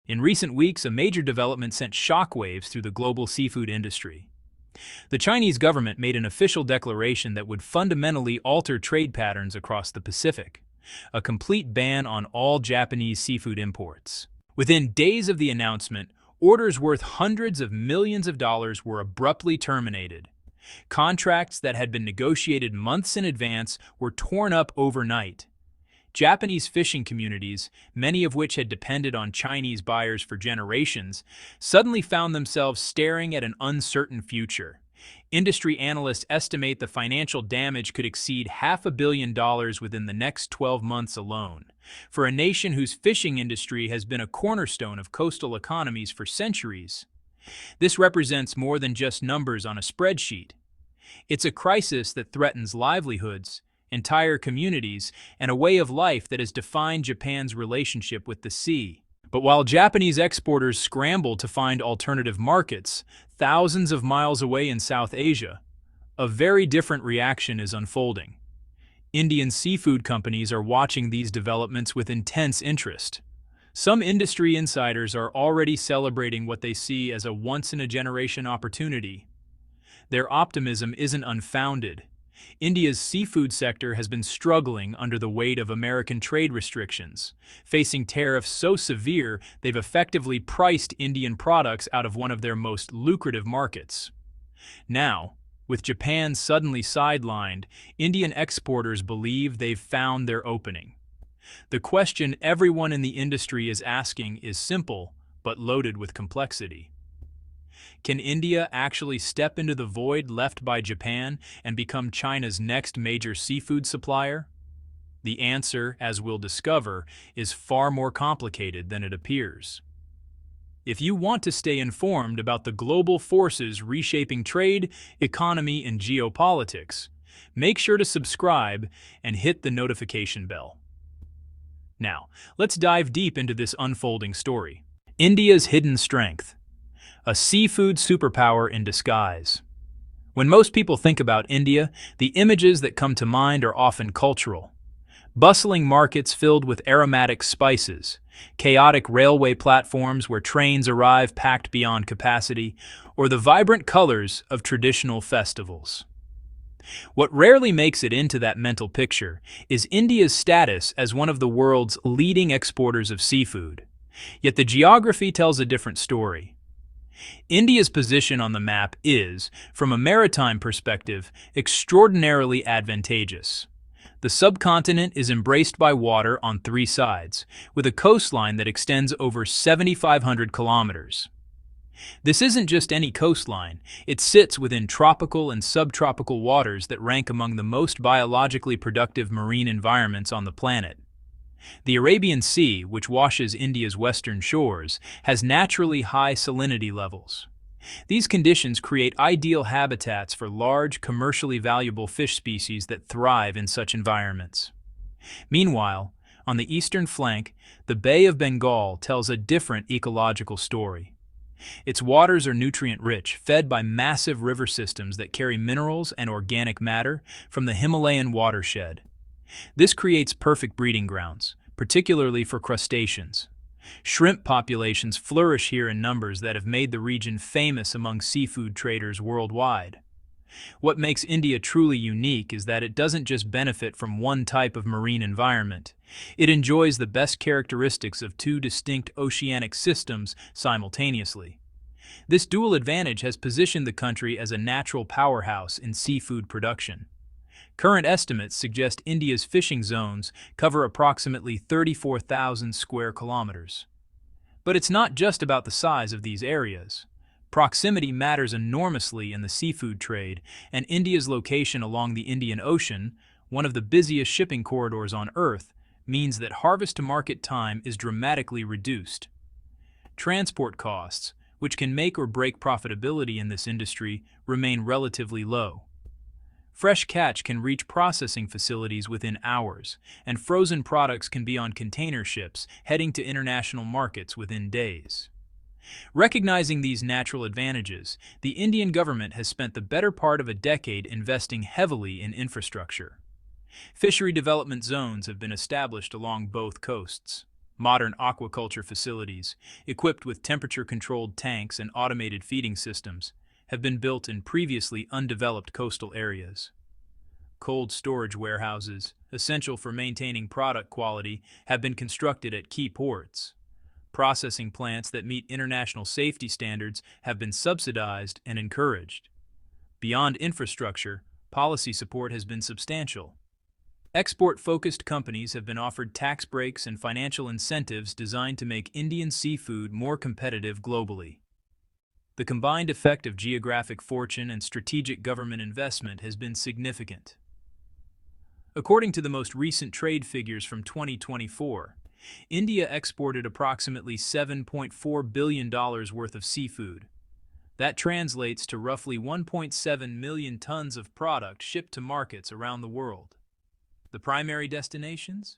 In recent weeks, a major development sent shockwaves through the global seafood industry. The Chinese government made an official declaration that would fundamentally alter trade patterns across the Pacific, a complete ban on all Japanese seafood imports. Within days of the announcement, orders worth hundreds of millions of dollars were abruptly terminated. Contracts that had been negotiated months in advance were torn up overnight. Japanese fishing communities, many of which had depended on Chinese buyers for generations, suddenly found themselves staring at an uncertain future. Industry analysts estimate the financial damage could exceed $500 million within the next 12 months alone. For a nation whose fishing industry has been a cornerstone of coastal economies for centuries, this represents more than just numbers on a spreadsheet. It's a crisis that threatens livelihoods, entire communities, and a way of life that has defined Japan's relationship with the sea. But while Japanese exporters scramble to find alternative markets, thousands of miles away in South Asia, a very different reaction is unfolding. Indian seafood companies are watching these developments with intense interest. Some industry insiders are already celebrating what they see as a once-in-a-generation opportunity. Their optimism isn't unfounded. India's seafood sector has been struggling under the weight of American trade restrictions, facing tariffs so severe they've effectively priced Indian products out of one of their most lucrative markets. Now, with Japan suddenly sidelined, Indian exporters believe they've found their opening. The question everyone in the industry is asking is simple, but loaded with complexity. Can India actually step into the void left by Japan and become China's next major seafood supplier? The answer, as we'll discover, is far more complicated than it appears. If you want to stay informed about the global forces reshaping trade, economy, and geopolitics, make sure to subscribe and hit the notification bell. Now, let's dive deep into this unfolding story. India's hidden strength. A seafood superpower in disguise. When most people think about India, the images that come to mind are often cultural. Bustling markets filled with aromatic spices, chaotic railway platforms where trains arrive packed beyond capacity, or the vibrant colors of traditional festivals. What rarely makes it into that mental picture is India's status as one of the world's leading exporters of seafood. Yet the geography tells a different story. India's position on the map is, from a maritime perspective, extraordinarily advantageous. The subcontinent is embraced by water on three sides, with a coastline that extends over 7,500 kilometers. This isn't just any coastline, it sits within tropical and subtropical waters that rank among the most biologically productive marine environments on the planet. The Arabian Sea, which washes India's western shores, has naturally high salinity levels. These conditions create ideal habitats for large, commercially valuable fish species that thrive in such environments. Meanwhile, on the eastern flank, the Bay of Bengal tells a different ecological story. Its waters are nutrient-rich, fed by massive river systems that carry minerals and organic matter from the Himalayan watershed. This creates perfect breeding grounds, particularly for crustaceans. Shrimp populations flourish here in numbers that have made the region famous among seafood traders worldwide. What makes India truly unique is that it doesn't just benefit from one type of marine environment. It enjoys the best characteristics of two distinct oceanic systems simultaneously. This dual advantage has positioned the country as a natural powerhouse in seafood production. Current estimates suggest India's fishing zones cover approximately 34,000 square kilometers. But it's not just about the size of these areas. Proximity matters enormously in the seafood trade, and India's location along the Indian Ocean, one of the busiest shipping corridors on Earth, means that harvest-to-market time is dramatically reduced. Transport costs, which can make or break profitability in this industry, remain relatively low. Fresh catch can reach processing facilities within hours, and frozen products can be on container ships heading to international markets within days. Recognizing these natural advantages, the Indian government has spent the better part of a decade investing heavily in infrastructure. Fishery development zones have been established along both coasts. Modern aquaculture facilities, equipped with temperature-controlled tanks and automated feeding systems, have been built in previously undeveloped coastal areas. Cold storage warehouses, essential for maintaining product quality, have been constructed at key ports. Processing plants that meet international safety standards have been subsidized and encouraged. Beyond infrastructure, policy support has been substantial. Export-focused companies have been offered tax breaks and financial incentives designed to make Indian seafood more competitive globally. The combined effect of geographic fortune and strategic government investment has been significant. According to the most recent trade figures from 2024, India exported approximately $7.4 billion worth of seafood. That translates to roughly 1.7 million tons of product shipped to markets around the world. The primary destinations?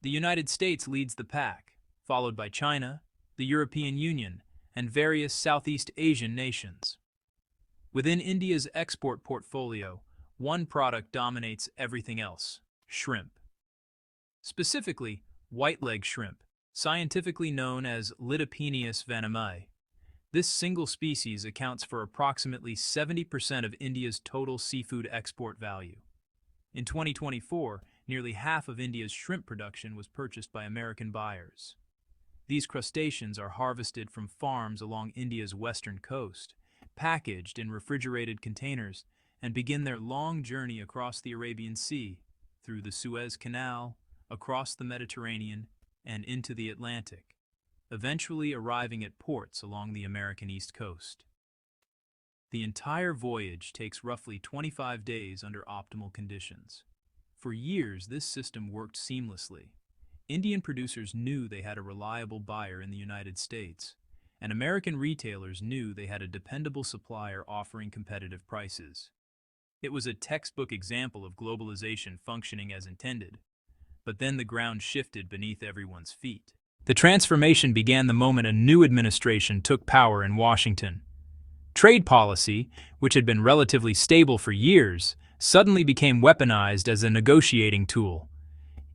The United States leads the pack, followed by China, the European Union, and various Southeast Asian nations. Within India's export portfolio, one product dominates everything else: shrimp. Specifically, white-leg shrimp, scientifically known as Lithopeneus vanami. This single species accounts for approximately 70% of India's total seafood export value. In 2024, nearly half of India's shrimp production was purchased by American buyers. These crustaceans are harvested from farms along India's western coast, packaged in refrigerated containers, and begin their long journey across the Arabian Sea, through the Suez Canal, across the Mediterranean, and into the Atlantic, eventually arriving at ports along the American East Coast. The entire voyage takes roughly 25 days under optimal conditions. For years, this system worked seamlessly. Indian producers knew they had a reliable buyer in the United States, and American retailers knew they had a dependable supplier offering competitive prices. It was a textbook example of globalization functioning as intended. But then the ground shifted beneath everyone's feet. The transformation began the moment a new administration took power in Washington. Trade policy, which had been relatively stable for years, suddenly became weaponized as a negotiating tool.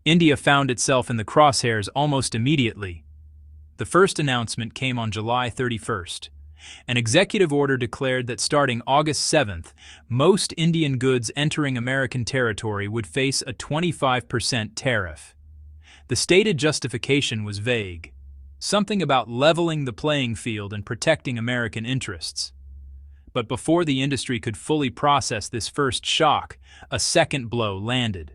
India found itself in the crosshairs almost immediately. The first announcement came on July 31st. An executive order declared that starting August 7th, most Indian goods entering American territory would face a 25% tariff. The stated justification was vague, something about leveling the playing field and protecting American interests. But before the industry could fully process this first shock, a second blow landed.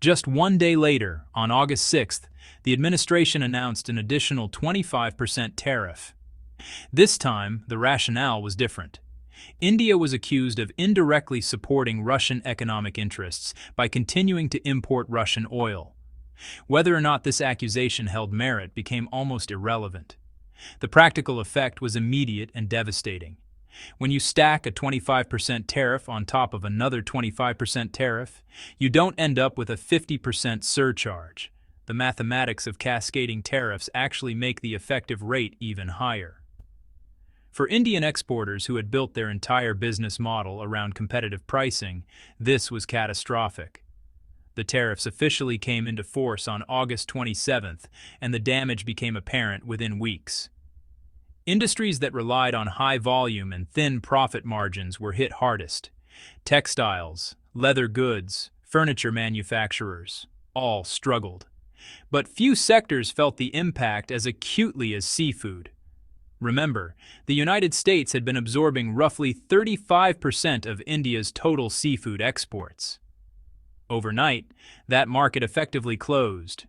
Just one day later, on August 6th, the administration announced an additional 25% tariff. This time, the rationale was different. India was accused of indirectly supporting Russian economic interests by continuing to import Russian oil. Whether or not this accusation held merit became almost irrelevant. The practical effect was immediate and devastating. When you stack a 25% tariff on top of another 25% tariff, you don't end up with a 50% surcharge. The mathematics of cascading tariffs actually make the effective rate even higher. For Indian exporters who had built their entire business model around competitive pricing, this was catastrophic. The tariffs officially came into force on August 27th, and the damage became apparent within weeks. Industries that relied on high volume and thin profit margins were hit hardest. Textiles, leather goods, furniture manufacturers, all struggled. But few sectors felt the impact as acutely as seafood. Remember, the United States had been absorbing roughly 35% of India's total seafood exports. Overnight, that market effectively closed.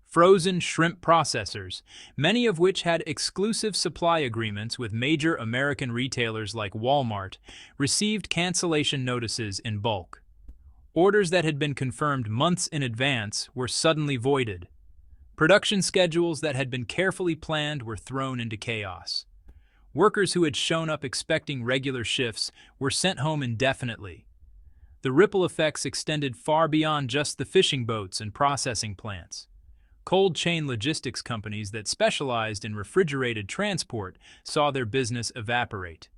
Frozen shrimp processors, many of which had exclusive supply agreements with major American retailers like Walmart, received cancellation notices in bulk. Orders that had been confirmed months in advance were suddenly voided. Production schedules that had been carefully planned were thrown into chaos. Workers who had shown up expecting regular shifts were sent home indefinitely. The ripple effects extended far beyond just the fishing boats and processing plants. Cold chain logistics companies that specialized in refrigerated transport saw their business evaporate.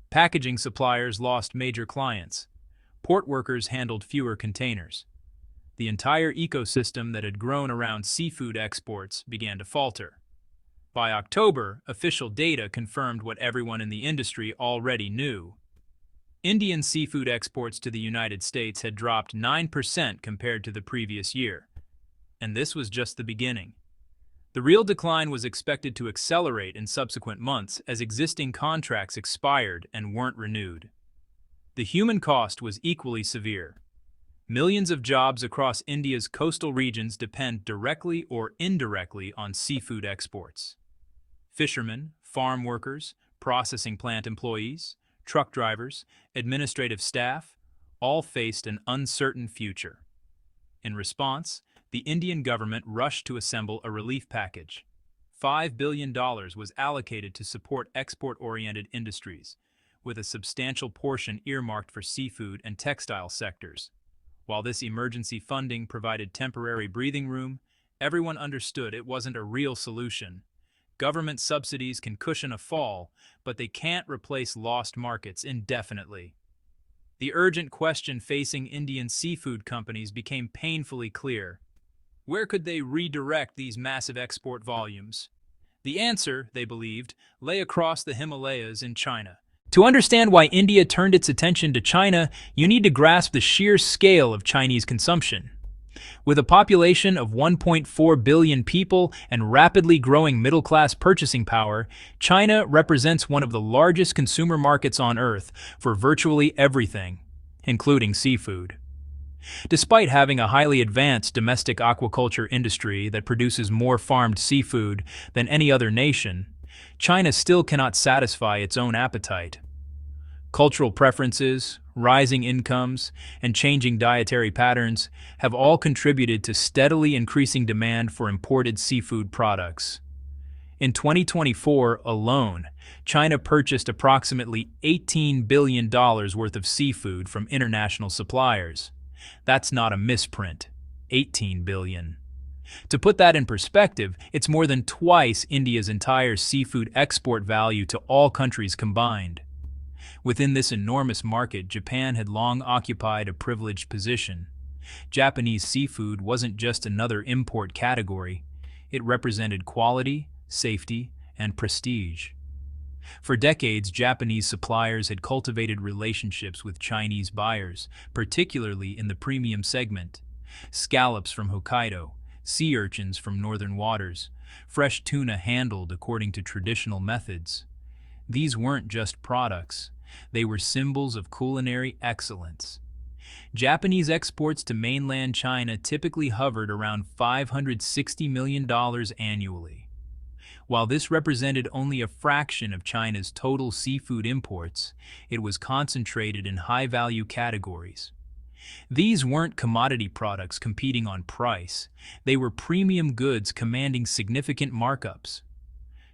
Packaging suppliers lost major clients. Port workers handled fewer containers. The entire ecosystem that had grown around seafood exports began to falter. By October, official data confirmed what everyone in the industry already knew. Indian seafood exports to the United States had dropped 9% compared to the previous year. And this was just the beginning. The real decline was expected to accelerate in subsequent months as existing contracts expired and weren't renewed. The human cost was equally severe. Millions of jobs across India's coastal regions depend directly or indirectly on seafood exports. Fishermen, farm workers, processing plant employees, truck drivers, administrative staff, all faced an uncertain future. In response, the Indian government rushed to assemble a relief package. $5 billion was allocated to support export-oriented industries, with a substantial portion earmarked for seafood and textile sectors. While this emergency funding provided temporary breathing room, everyone understood it wasn't a real solution. Government subsidies can cushion a fall, but they can't replace lost markets indefinitely. The urgent question facing Indian seafood companies became painfully clear. Where could they redirect these massive export volumes? The answer, they believed, lay across the Himalayas in China. To understand why India turned its attention to China, you need to grasp the sheer scale of Chinese consumption. With a population of 1.4 billion people and rapidly growing middle-class purchasing power, China represents one of the largest consumer markets on Earth for virtually everything, including seafood. Despite having a highly advanced domestic aquaculture industry that produces more farmed seafood than any other nation, China still cannot satisfy its own appetite. Cultural preferences, rising incomes, and changing dietary patterns have all contributed to steadily increasing demand for imported seafood products. In 2024 alone, China purchased approximately $18 billion worth of seafood from international suppliers. That's not a misprint. 18 billion. To put that in perspective, it's more than twice India's entire seafood export value to all countries combined. Within this enormous market, Japan had long occupied a privileged position. Japanese seafood wasn't just another import category. It represented quality, safety, and prestige. For decades, Japanese suppliers had cultivated relationships with Chinese buyers, particularly in the premium segment. Scallops from Hokkaido, sea urchins from northern waters, fresh tuna handled according to traditional methods. These weren't just products. They were symbols of culinary excellence. Japanese exports to mainland China typically hovered around $560 million annually. While this represented only a fraction of China's total seafood imports, it was concentrated in high-value categories. These weren't commodity products competing on price. They were premium goods commanding significant markups.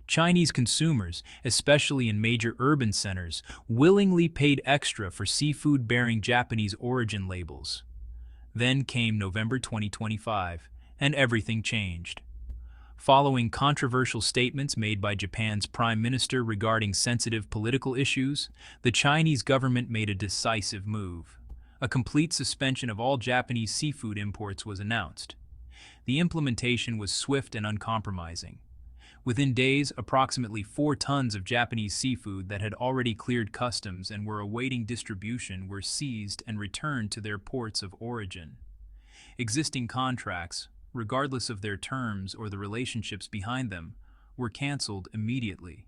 Chinese consumers, especially in major urban centers, willingly paid extra for seafood bearing Japanese origin labels. Then came November 2025, and everything changed. Following controversial statements made by Japan's prime minister regarding sensitive political issues, the Chinese government made a decisive move. A complete suspension of all Japanese seafood imports was announced. The implementation was swift and uncompromising. Within days, approximately 4 tons of Japanese seafood that had already cleared customs and were awaiting distribution were seized and returned to their ports of origin. Existing contracts, regardless of their terms or the relationships behind them, were canceled immediately.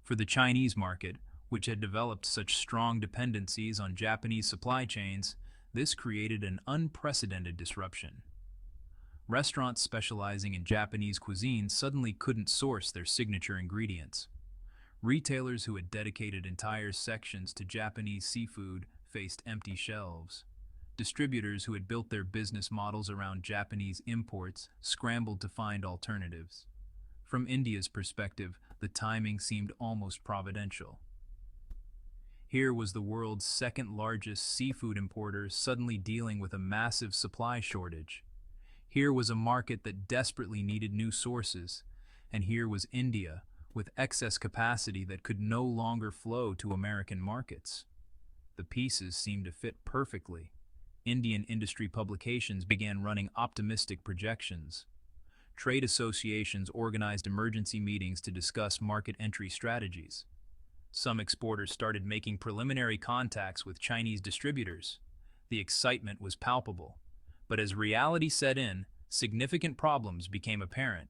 For the Chinese market, which had developed such strong dependencies on Japanese supply chains, this created an unprecedented disruption. Restaurants specializing in Japanese cuisine suddenly couldn't source their signature ingredients. Retailers who had dedicated entire sections to Japanese seafood faced empty shelves. Distributors who had built their business models around Japanese imports scrambled to find alternatives. From India's perspective, the timing seemed almost providential. Here was the world's second-largest seafood importer suddenly dealing with a massive supply shortage. Here was a market that desperately needed new sources, and here was India with excess capacity that could no longer flow to American markets. The pieces seemed to fit perfectly. Indian industry publications began running optimistic projections. Trade associations organized emergency meetings to discuss market entry strategies. Some exporters started making preliminary contacts with Chinese distributors. The excitement was palpable. But as reality set in, significant problems became apparent.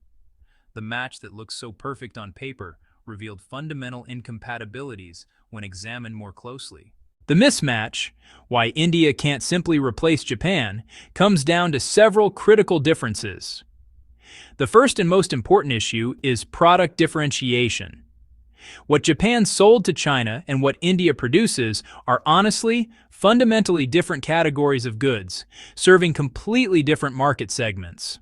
The match that looked so perfect on paper revealed fundamental incompatibilities when examined more closely. The mismatch, why India can't simply replace Japan, comes down to several critical differences. The first and most important issue is product differentiation. What Japan sold to China and what India produces are honestly, fundamentally different categories of goods, serving completely different market segments.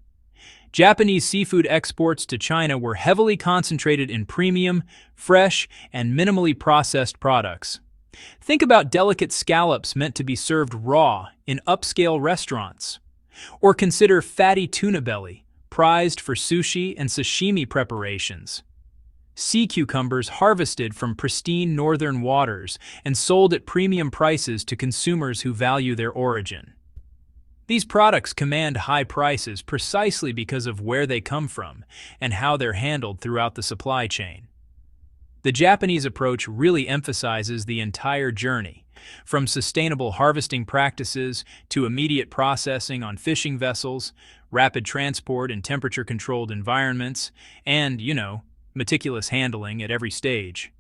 Japanese seafood exports to China were heavily concentrated in premium, fresh, and minimally processed products. Think about delicate scallops meant to be served raw in upscale restaurants. Or consider fatty tuna belly, prized for sushi and sashimi preparations. Sea cucumbers harvested from pristine northern waters and sold at premium prices to consumers who value their origin. These products command high prices precisely because of where they come from and how they're handled throughout the supply chain. The Japanese approach really emphasizes the entire journey, from sustainable harvesting practices to immediate processing on fishing vessels, rapid transport in temperature-controlled environments, and, meticulous handling at every stage.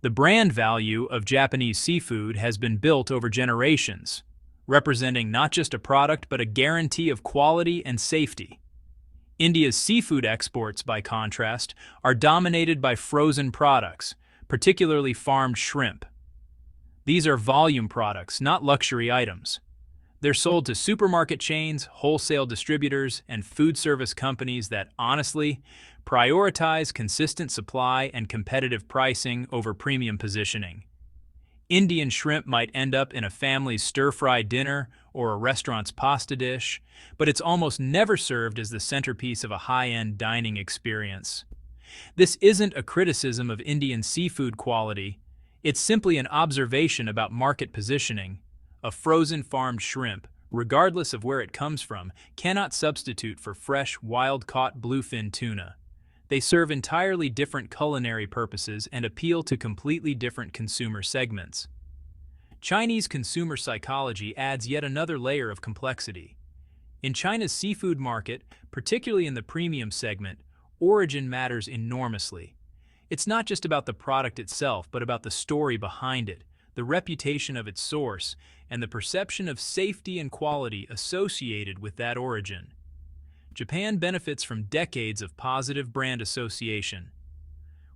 The brand value of Japanese seafood has been built over generations, representing not just a product but a guarantee of quality and safety. India's seafood exports, by contrast, are dominated by frozen products, particularly farmed shrimp. These are volume products, not luxury items. They're sold to supermarket chains, wholesale distributors, and food service companies that, honestly, prioritize consistent supply and competitive pricing over premium positioning. Indian shrimp might end up in a family's stir-fry dinner or a restaurant's pasta dish, but it's almost never served as the centerpiece of a high-end dining experience. This isn't a criticism of Indian seafood quality, it's simply an observation about market positioning. A frozen farmed shrimp, regardless of where it comes from, cannot substitute for fresh, wild-caught bluefin tuna. They serve entirely different culinary purposes and appeal to completely different consumer segments. Chinese consumer psychology adds yet another layer of complexity. In China's seafood market, particularly in the premium segment, origin matters enormously. It's not just about the product itself, but about the story behind it, the reputation of its source, and the perception of safety and quality associated with that origin. Japan benefits from decades of positive brand association.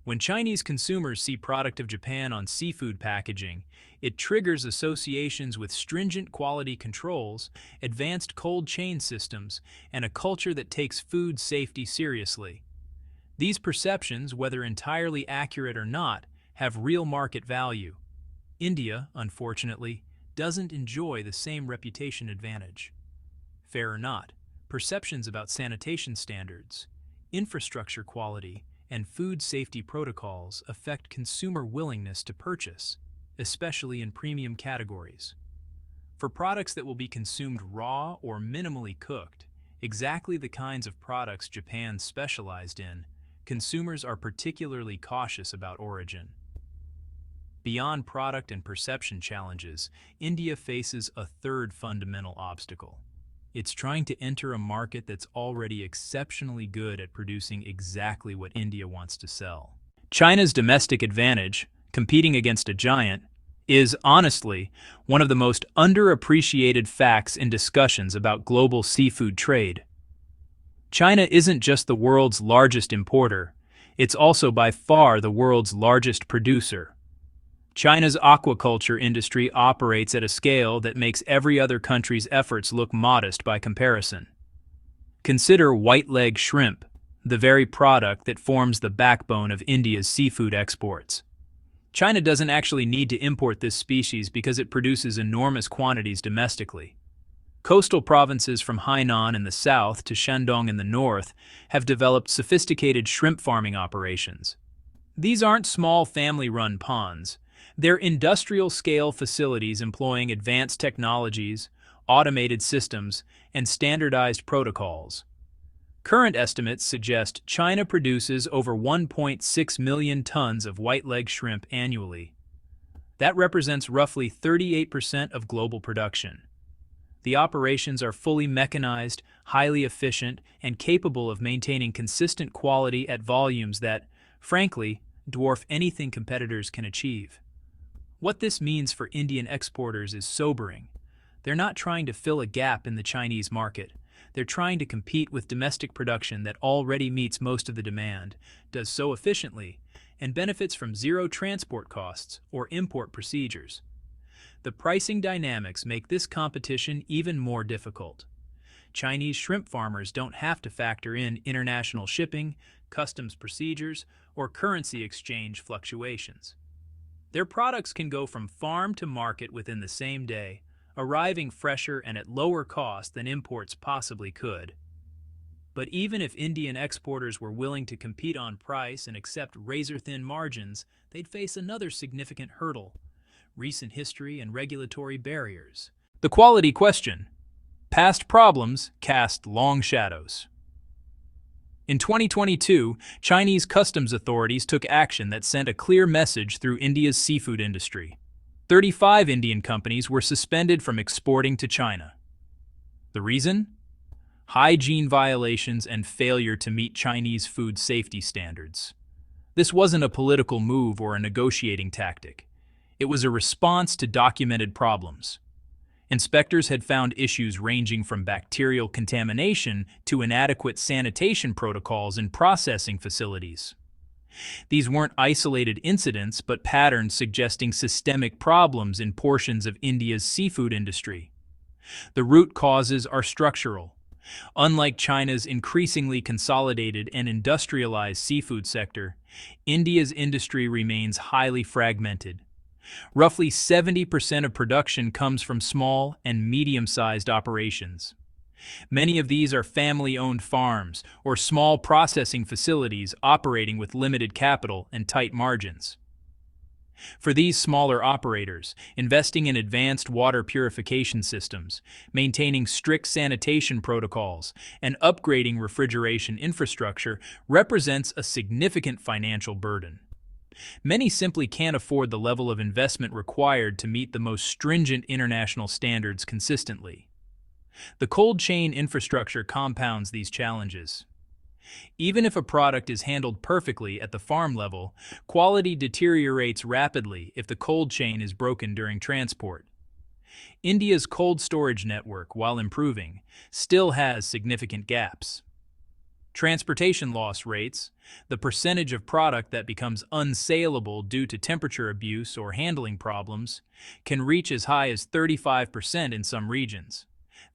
When Chinese consumers see product of Japan on seafood packaging, it triggers associations with stringent quality controls, advanced cold chain systems, and a culture that takes food safety seriously. These perceptions, whether entirely accurate or not, have real market value. India, unfortunately, doesn't enjoy the same reputation advantage. Fair or not, perceptions about sanitation standards, infrastructure quality, and food safety protocols affect consumer willingness to purchase, especially in premium categories. For products that will be consumed raw or minimally cooked, exactly the kinds of products Japan specialized in, consumers are particularly cautious about origin. Beyond product and perception challenges, India faces a third fundamental obstacle. It's trying to enter a market that's already exceptionally good at producing exactly what India wants to sell. China's domestic advantage, competing against a giant, is, honestly, one of the most underappreciated facts in discussions about global seafood trade. China isn't just the world's largest importer, it's also by far the world's largest producer. China's aquaculture industry operates at a scale that makes every other country's efforts look modest by comparison. Consider white-leg shrimp, the very product that forms the backbone of India's seafood exports. China doesn't actually need to import this species because it produces enormous quantities domestically. Coastal provinces from Hainan in the south to Shandong in the north have developed sophisticated shrimp farming operations. These aren't small family-run ponds. They're industrial-scale facilities employing advanced technologies, automated systems, and standardized protocols. Current estimates suggest China produces over 1.6 million tons of white-leg shrimp annually. That represents roughly 38% of global production. The operations are fully mechanized, highly efficient, and capable of maintaining consistent quality at volumes that, frankly, dwarf anything competitors can achieve. What this means for Indian exporters is sobering. They're not trying to fill a gap in the Chinese market. They're trying to compete with domestic production that already meets most of the demand, does so efficiently, and benefits from zero transport costs or import procedures. The pricing dynamics make this competition even more difficult. Chinese shrimp farmers don't have to factor in international shipping, customs procedures, or currency exchange fluctuations. Their products can go from farm to market within the same day, arriving fresher and at lower cost than imports possibly could. But even if Indian exporters were willing to compete on price and accept razor-thin margins, they'd face another significant hurdle: recent history and regulatory barriers. The quality question. Past problems cast long shadows. In 2022, Chinese customs authorities took action that sent a clear message through India's seafood industry. 35 Indian companies were suspended from exporting to China. The reason? Hygiene violations and failure to meet Chinese food safety standards. This wasn't a political move or a negotiating tactic. It was a response to documented problems. Inspectors had found issues ranging from bacterial contamination to inadequate sanitation protocols in processing facilities. These weren't isolated incidents, but patterns suggesting systemic problems in portions of India's seafood industry. The root causes are structural. Unlike China's increasingly consolidated and industrialized seafood sector, India's industry remains highly fragmented. Roughly 70% of production comes from small and medium-sized operations. Many of these are family-owned farms or small processing facilities operating with limited capital and tight margins. For these smaller operators, investing in advanced water purification systems, maintaining strict sanitation protocols, and upgrading refrigeration infrastructure represents a significant financial burden. Many simply can't afford the level of investment required to meet the most stringent international standards consistently. The cold chain infrastructure compounds these challenges. Even if a product is handled perfectly at the farm level, quality deteriorates rapidly if the cold chain is broken during transport. India's cold storage network, while improving, still has significant gaps. Transportation loss rates, the percentage of product that becomes unsaleable due to temperature abuse or handling problems, can reach as high as 35% in some regions.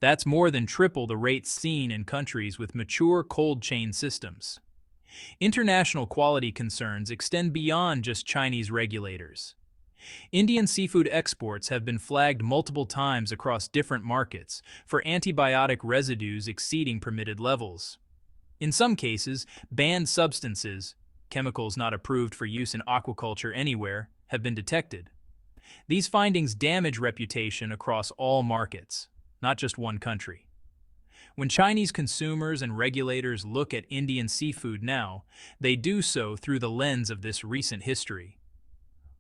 That's more than triple the rates seen in countries with mature cold chain systems. International quality concerns extend beyond just Chinese regulators. Indian seafood exports have been flagged multiple times across different markets for antibiotic residues exceeding permitted levels. In some cases, banned substances, chemicals not approved for use in aquaculture anywhere, have been detected. These findings damage reputation across all markets, not just one country. When Chinese consumers and regulators look at Indian seafood now, they do so through the lens of this recent history.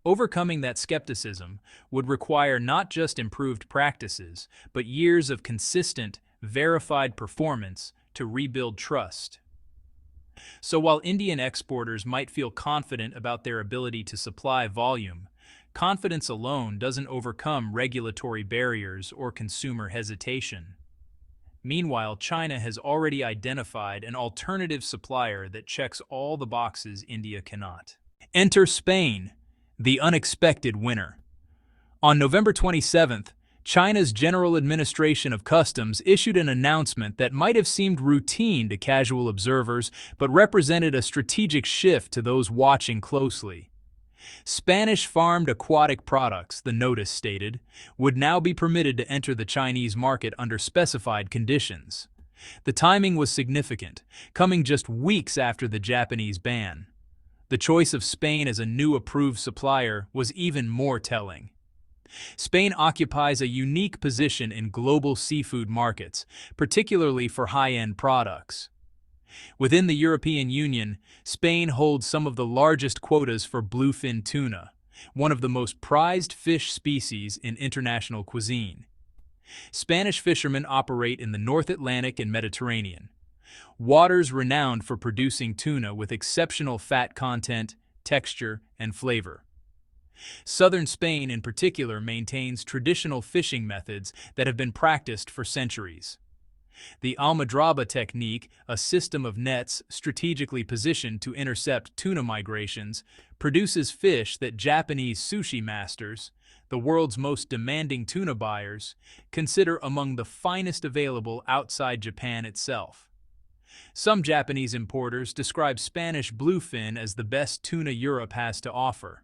Overcoming that skepticism would require not just improved practices, but years of consistent, verified performance to rebuild trust. So while Indian exporters might feel confident about their ability to supply volume, confidence alone doesn't overcome regulatory barriers or consumer hesitation. Meanwhile, China has already identified an alternative supplier that checks all the boxes India cannot. Enter Spain, the unexpected winner. On November 27th, China's General Administration of Customs issued an announcement that might have seemed routine to casual observers, but represented a strategic shift to those watching closely. Spanish farmed aquatic products, the notice stated, would now be permitted to enter the Chinese market under specified conditions. The timing was significant, coming just weeks after the Japanese ban. The choice of Spain as a new approved supplier was even more telling. Spain occupies a unique position in global seafood markets, particularly for high-end products. Within the European Union, Spain holds some of the largest quotas for bluefin tuna, one of the most prized fish species in international cuisine. Spanish fishermen operate in the North Atlantic and Mediterranean, waters renowned for producing tuna with exceptional fat content, texture, and flavor. Southern Spain in particular maintains traditional fishing methods that have been practiced for centuries. The almadraba technique, a system of nets strategically positioned to intercept tuna migrations, produces fish that Japanese sushi masters, the world's most demanding tuna buyers, consider among the finest available outside Japan itself. Some Japanese importers describe Spanish bluefin as the best tuna Europe has to offer.